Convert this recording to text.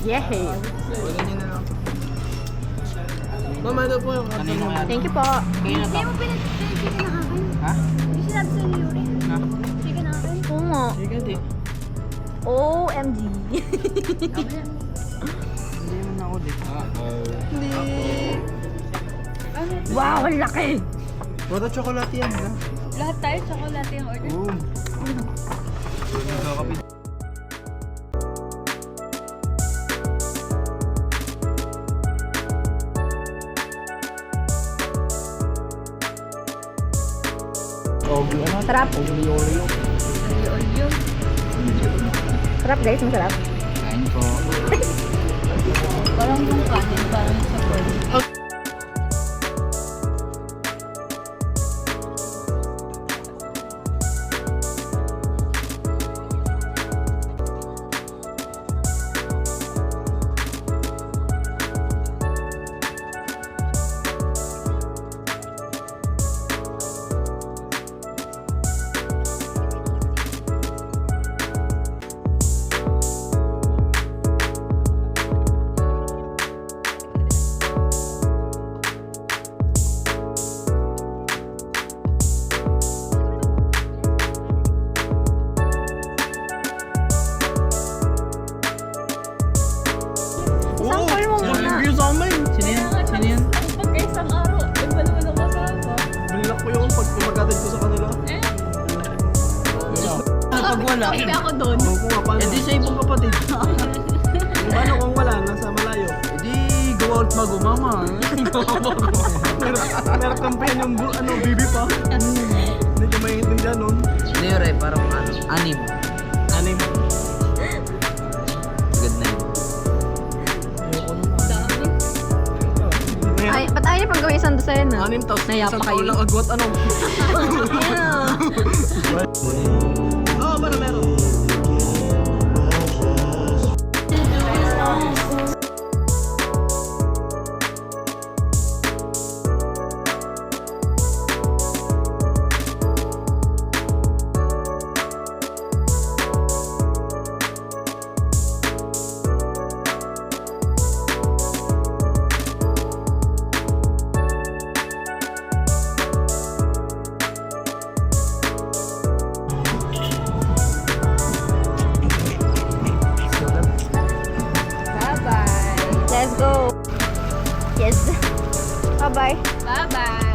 Yehey! Wala niyo na lang. Mama, ito po yung Kanino kaya? Thank you po. Kayo na to. Hindi mo pinag-chicken na akin. Ha? Hindi sinabi sa ni Yuri. Ha? Chicken na akin. Oo nga. Sige, di. OMG. Hindi mo na ako di. Hindi. Wow, ang laki! Puro chocolate yan, ha? Lahat tayo chocolate yung order. Oo. Nagkakapit. Sarap. Olio. Olio. Sarap guys, masarap. Kain po. Parang yung kanin, parang sa bowl. Sample mo muna. Review sa amin. Sino yan? Sino yan? Ang pagkaisang araw, iba naman ang masarap. Bilak ko yung pag kumagatid ko sa kanila. Pag wala. Hindi ako doon. Oo, kung nga, paano? Eh di sa ibang kapatid. Kung paano kung wala, nasa malayo. Eh di go out magumama. Meron campaign yung bibi pa. Hindi ko maintindihan nun. Ano yun, Ray? Parang ano? Anim. Anim. Good na yun. Ayoko naman. Dami. Ay, ba't ayaw niya pag gawin isang dosen na? Anim, tapos Naya isang pa taon kayo. lang agwat, ano? Yeah. Oo, ba na meron? Bye-bye. Let's go. Yes. Bye-bye. Bye-bye.